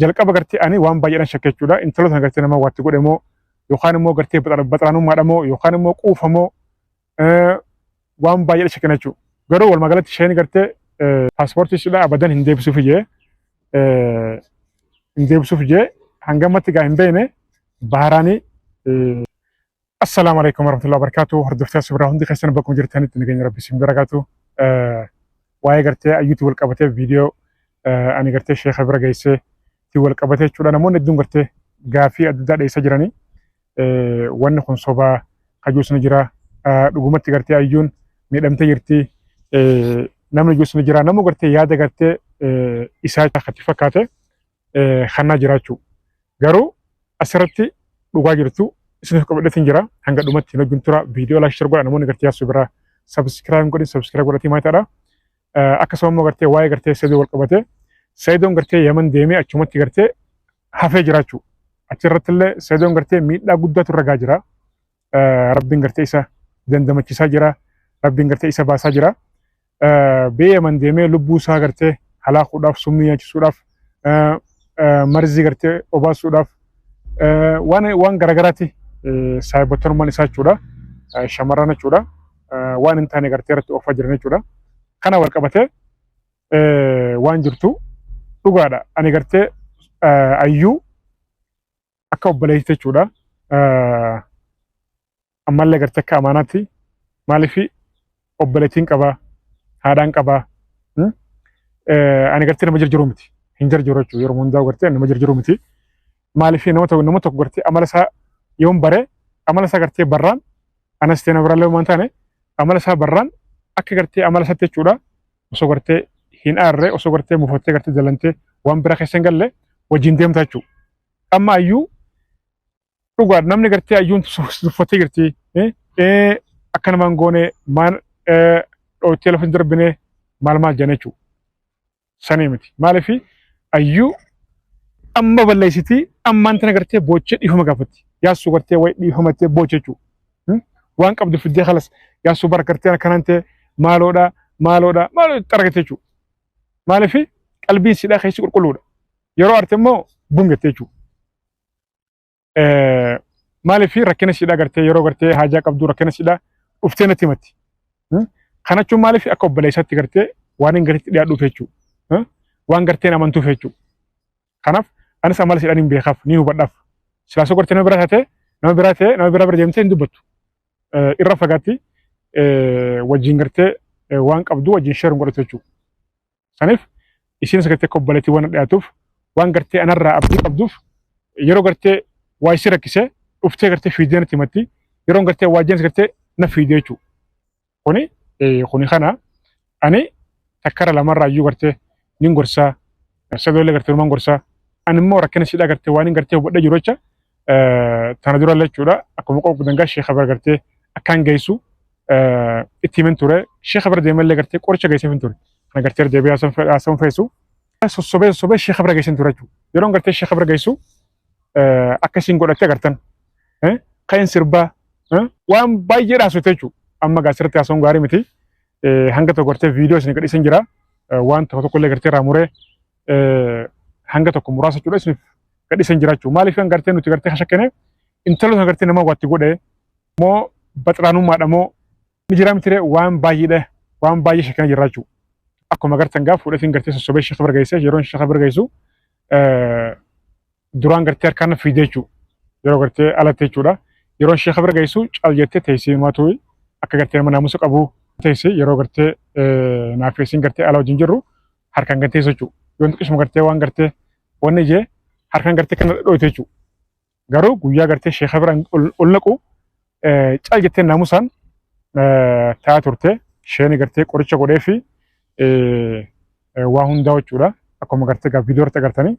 jalqaba gartee ani waan baay'eedhaan shakkechuudha intalo sana gartee nama waatti godhe moo yookaan immoo gartee baxaraanummaadha moo yookaan immoo quufa moo waan baay'eedha shakkina jechuudha. Garuu walumaa galatti isheen gartee paaspoortii isheedha abadan hin deebisuuf jee hangamatti gaa hin beekne baharaanii. Assalaamu alaikum warahmatullahi wabarakatuh. Hordoftoota suuraa hundi keessan bakkuma jirtanitti nageenya rabbi isin barakaatu. Waa'ee gartee ayyuutti wal qabatee viidiyoo ani gartee sheekha bira geessee itti wal qabatee jechuudha. Namoonni hedduun gartee gaafii adda addaa dhiyeessaa jiranii wanni kun sobaa hajuusni jira dhugumatti gartee ayyuun miidhamtee jirti namni hajuusni jira namu gartee yaada gartee isaa akkatti fakkaate kannaa jiraachuu garuu asirratti dhugaa jirtu isiniif qabadheetiin jira hanga dhumatti hin hojjun tura viidiyoo laashar godha namoonni gartee yaasuu bira sabskiraayib godhatii maayitaadha. Akkasuma immoo gartee waa'ee gartee Saidoo wal qabatee Saidoon gartee Yaman deemee achumatti gartee hafee jiraachuu achirratti illee Saidoon gartee miidhaa guddaatu irra gahaa jira. Rabbiin gartee isa dandamachiisaa jira. Rabbiin gartee isa baasaa jira. Biyya Yaman deemee lubbuu isaa gartee halaakuudhaaf summii nyaachisuudhaaf marzii gartee obaasuudhaaf waan garagaraatti saayibottanummaan isaa jechuudha. Shamarran jechuudha. Waan hin taane gartee irratti oofaa jiran jechuudha. Kana wal qabatee waan jirtu dhugaadha. Ani gartee ayyuu akka obboleetti jechuudha. Ammallee gartee akka amaanaatti maaliif obboleettiin qabaa haadhaan qabaa ani gartee nama jirjiru miti hin jirjiru jechuudha. Yeroo hundaa gartee nama jirjiru miti. Maaliif nama tokko gartee amala isaa yoon bare amala isaa gartee barraan anas ta'e nama biraallee waan taane amala isaa barraan akka gartee amala isaatti jechuudha. Osoo gartee hin aarree osoo gartee mufattee gartee jalantee waan bira keessa hin galle wajjin deemta jechuudha. Amma ayyuu dhugaadha namni gartee ayyuun tuffattee jirti akka namaan goone maan dhoottee lafa hin darbine maal jenne jechuudha. Sanii miti maaliif ayyuu amma balleessitii ammaan tana gartee boochee dhiifama gaafatti yaasuu gartee wayi dhiifamattee boochee jechuudha. Waan qabdu fiddee kalas yaasuu bara gartee akkanaan ta'e maaloodha xaragate jechuudha. Maaliif qalbiin sidhaa keessi qulqulluudha. Yeroo arte immoo bungette jechuudha. Maaliif rakkina sidhaa gartee yeroo gartee haajaa qabdu rakkina sidhaa dhuftee natti himatti. Kana jechuun maaliif akka obboleessaatti gartee waan hin garitti dhiyaadhuuf jechuudha. Waan garteen amantuuf jechuudha. Kanaaf anis amala sidhaan hin beekaaf ni hubadhaaf. Silaasoo gartee nama biraa bira deemtee hin dubbattu. Irra fagaatti wajjin gartee waan qabdu wajjin sheeruun godhatu jechuudha. Saniif isinis gartee akka obboleettii waan dhiyaatuuf waan gartee anarraa abdii qabduuf yeroo gartee waa isii rakkisee dhuftee gartee fiidee natti himatti yeroo gartee waajjinis gartee na fiidee jechuudha. Kuni kana ani takkara lamarraa iyyuu gartee nin gorsaa Saidoolee gartee numaan gorsaa ani immoo rakkina sidhaa gartee waan hin gartee hubadhee jiru jecha tana dura jechuudha. Akkuma qophii dangaa sheekha bira gartee akkaan geessu itti himin ture sheekha bira deemallee gartee qoricha geesseef hin ture. Kana gartee deebi'ee haasawwan feesu sossobee sheekha bira geessin ture jechuudha. Yeroo gartee sheekha bira geessu akkasiin godhattee agartan kan sirbaa waan baay'ee dhaasute jechuudha. Amma gaasirratti haasawwan gaarii miti. Hanga tokko gartee viidiyoo isin gadhiisan jira. Waan tokkollee gartee raamuree hanga tokko muraasa jechuudha isiniif gadhiisan jira jechuudha. Maaliif kan gartee nuti gartee hashakkene intaloota gartee nama waatti godhe moo baxiraanummaadha moo ni jira mitire waan baay'ee shakkana jira jechuudha. Akkuma gartan gaa fuudhatiin gartee sossobee sheekha bira geessee yeroon sheekha bira geessu duraan gartee harkaan fiidee jechuudha. Yeroo gartee alatti jechuudha. Yeroon sheekha bira geessu caal jettee teessee maatu akka gartee nama naamusa qabu teessee yeroo gartee naafeessiin gartee ala wajjin jirru harkaan gartee jechuudha. Yoon xiqqishuma gartee waan gartee wanni ijee harkaan gartee kana dhooyte jechuudha. Garuu guyyaa gartee sheekha bira ol naqu caal jettee naamusaan taa'aa turte isheen gartee qoricha godhee fi waa hundaa jechuudha. Akkuma gartee viidiyoo irratti agartanii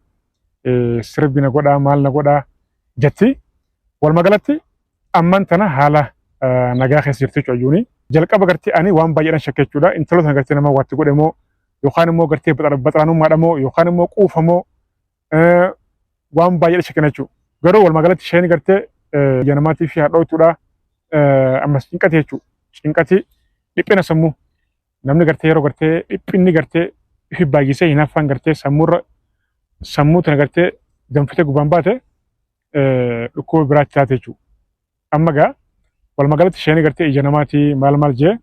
sirbi na godhaa maal na godhaa jetti. Walumaa galatti ammaan tana haala nagaa keessa jirti jechuudha. Jalqaba gartee ani waan baay'eedhaan shakke jechuudha. Intaloota gartee nama waatti godhe moo yookaan immoo gartee baxiraanummaadha moo yookaan immoo quufa moo waan baay'eedhaan shakkina jechuudha. Garuu walumaa galatti isheen gartee janamaatii fi haadhootudha. Ammas cinqati jechuudha. Cinqati dhiphina sammuu namni gartee yeroo gartee dhiphinni gartee ifi baay'isee hinaafaan gartee sammuurra sammuu tana gartee danfitee gubbaan baate dhukkuba biraatti taate jechuudha. Amma gaa walumaa galatti isheen gartee ija namaatii maal jee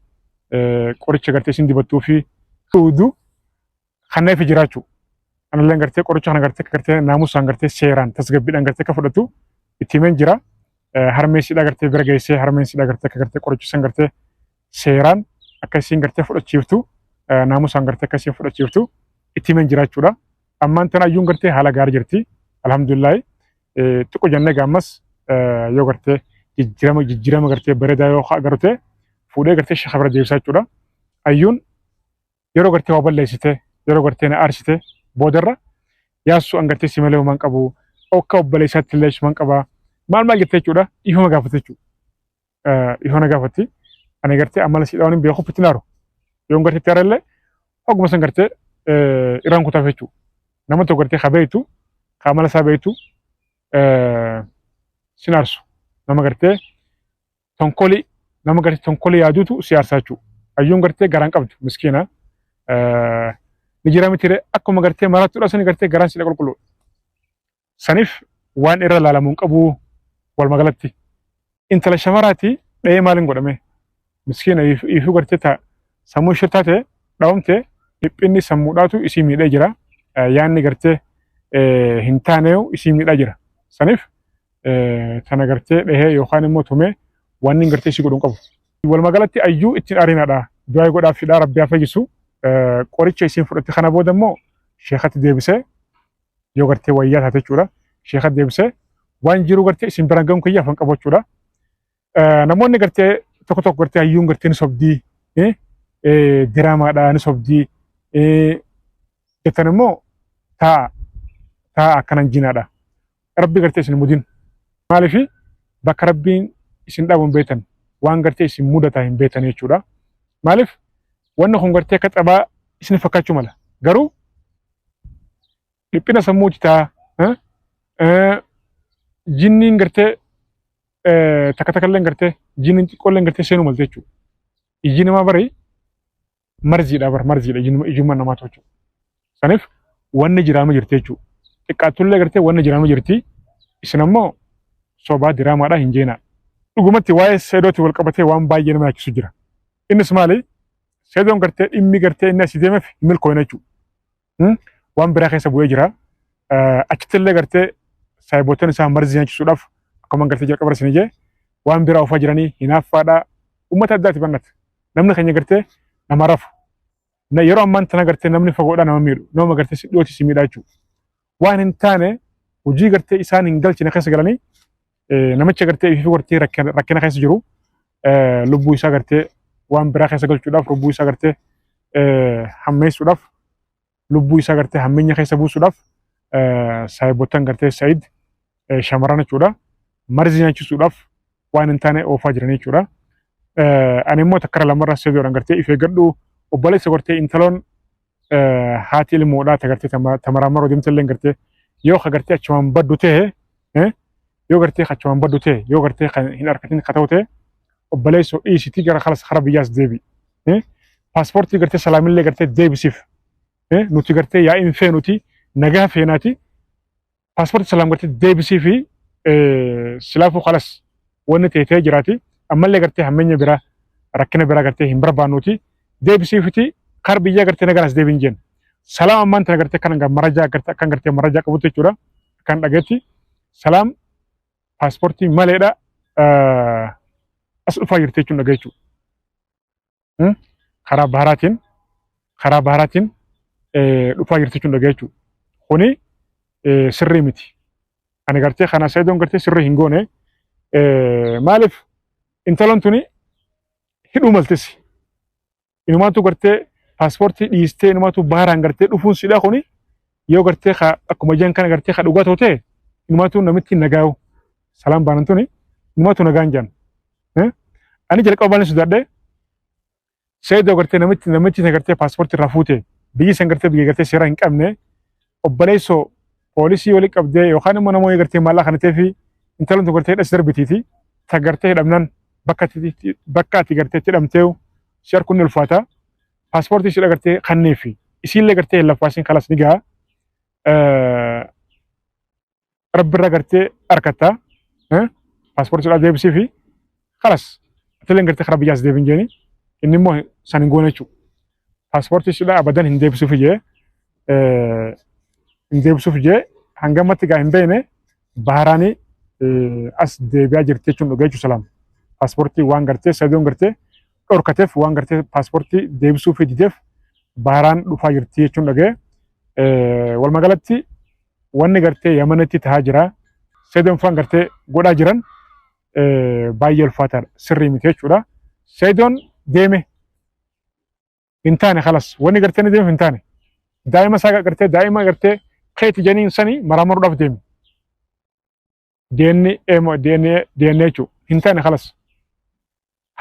qoricha gartee isin dibattuu fi dhuudhu kanneef jiraachuu. Analleen gartee qoricha kana gartee naamusaan gartee seeraan tasgabbiidhaan gartee akka fudhatu itti himeen jira. Harmeessidhaa gartee bira geessee harmeessidhaa gartee qoricha san gartee seeraan akka isin gartee fudhachiiftu naamusaan gartee akka isin fudhachiiftu itti himeen jiraachuudha. Ammaan tana ayyuun gartee haala gaarii jirti. Alhamdulillah xiqqoo jennee gaammas yoo gartee jijjiirama gartee bareedaa yoo agartee fuudhee gartee shafa bira deebisaa jechuudha. Ayyuun yeroo gartee waa balleessite yeroo gartee na aarsite boodarra yaasuu an gartee si malee homaan qabu akka obboleessaatti illee shuman qabaa maal jettee jechuudha ifama gaafate jechuudha. Ifama gaafatti ani gartee amala siidhaa waliin beekuuf itti naaru yoo gartee itti aarallee hogguma san gartee irraan kutaaf jechuudha. Nama tokko gartee kabeetu kaamala isaa beetu sinaarsu nama gartee tonkoli yaaduutu si aarsaa jechuudha. Ayyuun gartee garaan qabdu miskiina ni jira mitire akkuma gartee maraattuudha sani gartee garaan si qulqulluudha. Saniif waan irra laalamuun qabu walumaa galatti intala shamaraati dhahee maaliin godhame miskiina ifuu gartee ta'a sammuu shirtaa ta'e dhaawamte dhiphinni sammuudhaatu isii miidhee jira. Yaanni gartee hin taaneewu isii miidhaa jira. Saniif tana gartee dhahee yookaan immoo tumee waan inni gartee isii godhuun qabu. Walumaa galatti ayyuu ittiin aariinaadha. Du'aa godhaaf fidhaa rabbi haa fayyisu. Qoricha isiin fudhatte kana booda immoo sheekatti deebisee yoo gartee wayyaa taate jechuudha. Sheekatti deebisee waan jiru gartee isin biraan gahuun kiyyaa afaan qabu jechuudha. Namoonni gartee tokko gartee ayyuun gartee ni sobdii diraamaadha ni sobdii jettan immoo taa akkanan jinaadha. Rabbi gartee isin mudin. Maaliif bakka rabbiin isin dhaabuun beetan waan gartee isin mudataa hin beetan jechuudha. Maaliif wanni kun gartee akka xabaa isin fakkaachuu mala. Garuu dhiphina sammuuti ta'a. Jinniin gartee takka gartee jinniin xiqqoolleen gartee seenuu malte jechuudha. Iji namaa bari marziidha ijummaan namaa jechuudha. Saniif wanni jiraama jirti jechuudha. Xiqqaattullee gartee wanni jiraama jirti. Isin ammoo sobaa diraamaadhaa hin jeenaa. Dhugumatti waa'ee seedooti wal qabatee waan baay'ee nama yaachisu jira. Innis maali? Seedoon gartee dhimmi gartee inni asii deemeef hin milkooyne jechuudha. Waan biraa keessa bu'ee jira. Achittillee gartee saayiboottan isaa marzii nyaachisuudhaaf akkuma gartee jalqaba isin ijee waan biraa ofaa jiranii hinaaffaadhaa uummata addaati bannata. Namni keenya gartee nama rafu. Yeroo ammaan tana gartee namni fagoodhaa nama miidhu. Nama gartee si dhiyooti si miidhaa jechuudha. Waan hin taane hojii gartee isaan hin galchine keessa galanii namicha gartee ifii gartee rakkina keessa jiru lubbuu isaa gartee waan biraa keessa galchuudhaaf lubbuu isaa gartee hammeessuudhaaf lubbuu isaa gartee hammeenya keessa buusuudhaaf saayiboottan gartee Sa'iid shamarran jechuudha. Marzii nyaachisuudhaaf waan hin taane oofaa jiran jechuudha. Ani immoo takkara lamarraa seedoodhaan gartee if eeggadhu obboleessa gartee intaloon haati ilmoodhaa gartee tamaraammaroo deemtallee gartee yoo gartee achumaan baddu ta'e yoo gartee achumaan baddu ta'e yoo gartee hin argatin kata'u ta'e obboleessoo dhiisitii gara kara biyyaas deebi. Paaspoortii gartee salaamillee gartee deebisiif nuti gartee yaa'iin feenuti nagaa feenaati paaspoortii salaam gartee deebisii fi silaafuu kalas wanni ta'ee jiraati ammallee gartee hammeenya biraa rakkina biraa gartee hin barbaannuti deebisiifiti kar biyyaa gartee nagaas deebiin jenna. Salaam ammaan tana gartee kan marajaa gartee akkan gartee marajaa qabutti jechuudha. Kan dhageetti salaam paaspoortii maleedha as dhufaa jirti jechuun dhagee jechuudha. Karaa baharaatiin dhufaa jirti jechuun dhagee jechuudha. Kuni sirrii miti. Ani gartee kana seedoon gartee sirrii hin goone maaliif intaloon tuni hidhuu maltisi. Inumaatu gartee paaspoortii dhiistee inumaatu baharaan gartee dhufuun sidhaa kuni yoo gartee akkuma jan kana gartee dhugaa ta'e inumaatu namitti nagaa'u salaam baanan tuni inumaatu nagaan jaan. Ani jalqaba baanin sodaadhee seedoo gartee namichi gartee paaspoortii irraa fuute biyyi san gartee biyya gartee seera hin qabne obboleessoo poolisii walii qabdee yookaan immoo namoonni gartee maallaa kana ta'eefi intaloon gartee dhas darbitiiti ta gartee hidhamnan bakka ati gartee hidhamtee si harkuun ulfaata paaspoortii si gartee kanneefi isiillee gartee hin laffaasin kalas ni ga'a rabbi irra gartee harkatta paaspoortiidhaaf deebisii fi kalas atileen gartee karaa biyyaas deebin jeeni inni immoo san hin goone jechuudha. Paaspoortiidhaa abadan hin deebisuuf jee hangamatti gaa hin beekne baharaanii as deebi'aa jirti jechuun dhugaa jechuudha salaam. Paaspoortii waan gartee sadoon gartee dhorkateef waan gartee paaspoortii deebisuuf dideef baharaan dhufaa jirti jechuun dhagee walumaa galatti wanni gartee Yamanitti tahaa jira. Sadoon faan gartee godhaa jiran baay'ee ulfaataadha sirrii miti jechuudha. Sadoon deeme hin taane kalas wanni gartee ni deeme hin taane daa'ima isaa gartee daa'ima gartee keeti janiin sanii maramaruudhaaf deeme. DNA jechuudha hin taane kalas.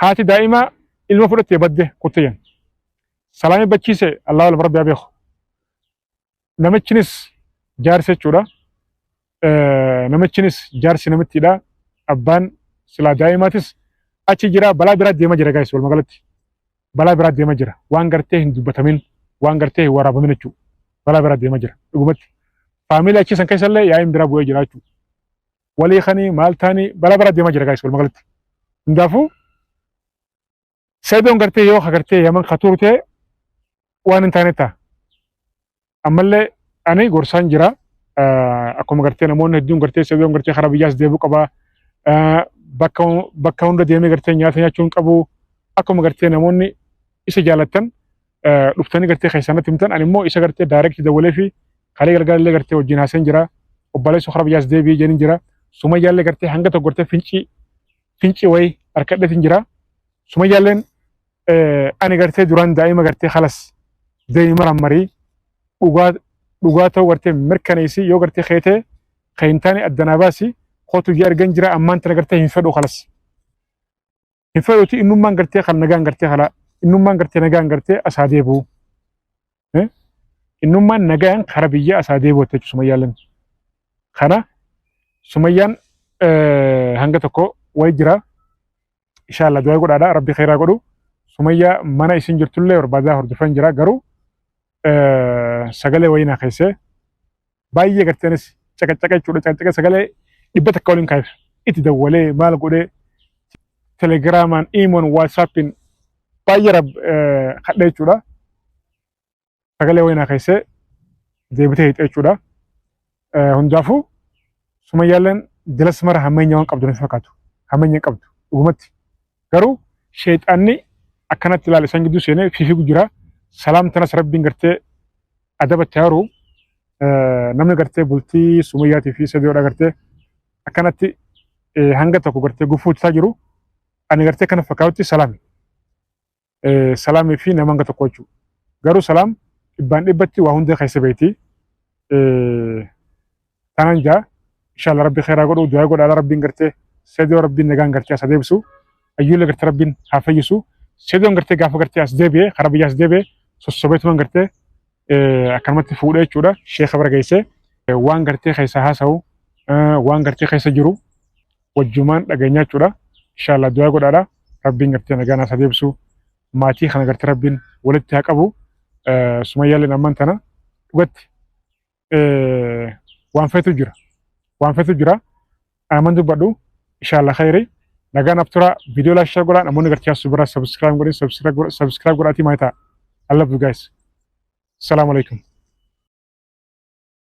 Haati daa'ima ilma fudhattee badde kuttayyan. Salaamii bachiise Allah wal barabaa beeku. Namichinis jaarsa jechuudha. Namichinis jaarsi namittiidha. Abbaan silaa daa'imaatis achi jira balaa biraa deema jira gaayis walumaa galatti. Balaa biraa deema jira. Waan gartee hin dubbatamin waan gartee hin waraabamin jechuudha. Balaa biraa deema jira dhugumatti. Faamilii achi san keessallee yaa'iin biraa bu'ee jira jechuudha. Walii kanii maal taanii balaa biraa deema jira gaayis walumaa galatti. Hundaafuu Sadoon gartee yoo gartee Yaman katurte waan hin taane ta'a. Ammallee ani gorsaan jira. Akkuma gartee namoonni hedduun gartee Sadoon gartee karaa biyyaas deebi'uu qaba. Bakka hunda deemee gartee nyaata nyaachuun qabu. Akkuma gartee namoonni isa jaalatan dhuftanii gartee keessanatti himtan ani immoo isa gartee daayirekti dawwalee fi kalee galgalallee gartee wajjin haasa'in jira. Obboleessa karaa biyyaas deebi'ee jeniin jira. Sumayyaallee gartee hanga tokko gartee fincii wayii harkadheetiin jira. Sumayyaalleen ani gartee duraan daa'ima gartee halas deemi marii dhugaa ta'uu gartee mirkaneessi yoo gartee keetee keentaani addanaa baasi kootu ija argan jira ammaan tana gartee hin fedhu halas. Hin fedhuuti innummaan gartee kan nagaan gartee hala innummaan gartee nagaan gartee asaa deebi'u. Innummaan nagaan kara biyya asaa deebi'u jechuudha Sumayyaaleen. Kana Sumayyaan hanga tokko wayi jira. Inshallah du'a godhaadha rabbi khairaa godhu. Sumayyaa mana isin jirtullee barbaadaa hordofan jira garuu sagalee wayinaa keessee baay'ee garteenis caqacaqa jechuudha. Caqacaqa sagalee dhibba takka waliin kaayif itti dawwalee maal godhee telegiraamaan iimoon waatsaappiin baay'ee kadhee jechuudha. Sagalee wayinaa keessee deebitee hiixee jechuudha. Hundaafuu Sumayyaaleen dilas mara hammeenya waan qabdu natti fakkaatu. Hammeenya qabdu dhugumatti. Garuu sheexaanni akkanatti ilaale isaan gidduu seenee fiifigu jira. Salaam tanas rabbiin gartee adabatti haaruu namni gartee bultii Sumayyaatii fi Sadoodha gartee akkanatti hanga tokko gartee gufuutti jiru. Ani gartee kana fakkaatutti salaami. Salaamii fi nama hanga tokko jechuudha. Garuu salaam dhibbaan dhibbatti waa hunda keessa beekti. Tanan jaa inshallah rabbi khairaa godhu du'aa godhaadha rabbiin gartee Sadoo rabbiin nagaan gartee as deebisu. Ayyuulee gartee rabbiin haa fayyisu. Sadoon gartee gaafa gartee as deebi'ee karaa biyyaa as deebi'ee sossobeetumaan gartee akkanumatti fuudhee jechuudha. Sheekha bira geessee waan gartee keessa haasa'u waan gartee keessa jiru wajjumaan dhageenyaa jechuudha. Inshallah du'aa godhaadha. Rabbiin gartee nagaan as deebisu. Maatii kana gartee rabbiin walitti haa qabu. Sumayyaaleen ammaan tana dhugatti waan feetu jira. Waan feetu jira. Aman dubbadhu. Inshallah khairii. Nagaan aftura video la share godhaa namoonni gartee as subscribe godhin subscribe godhaatii maayita. I love you guys. Assalamu alaikum.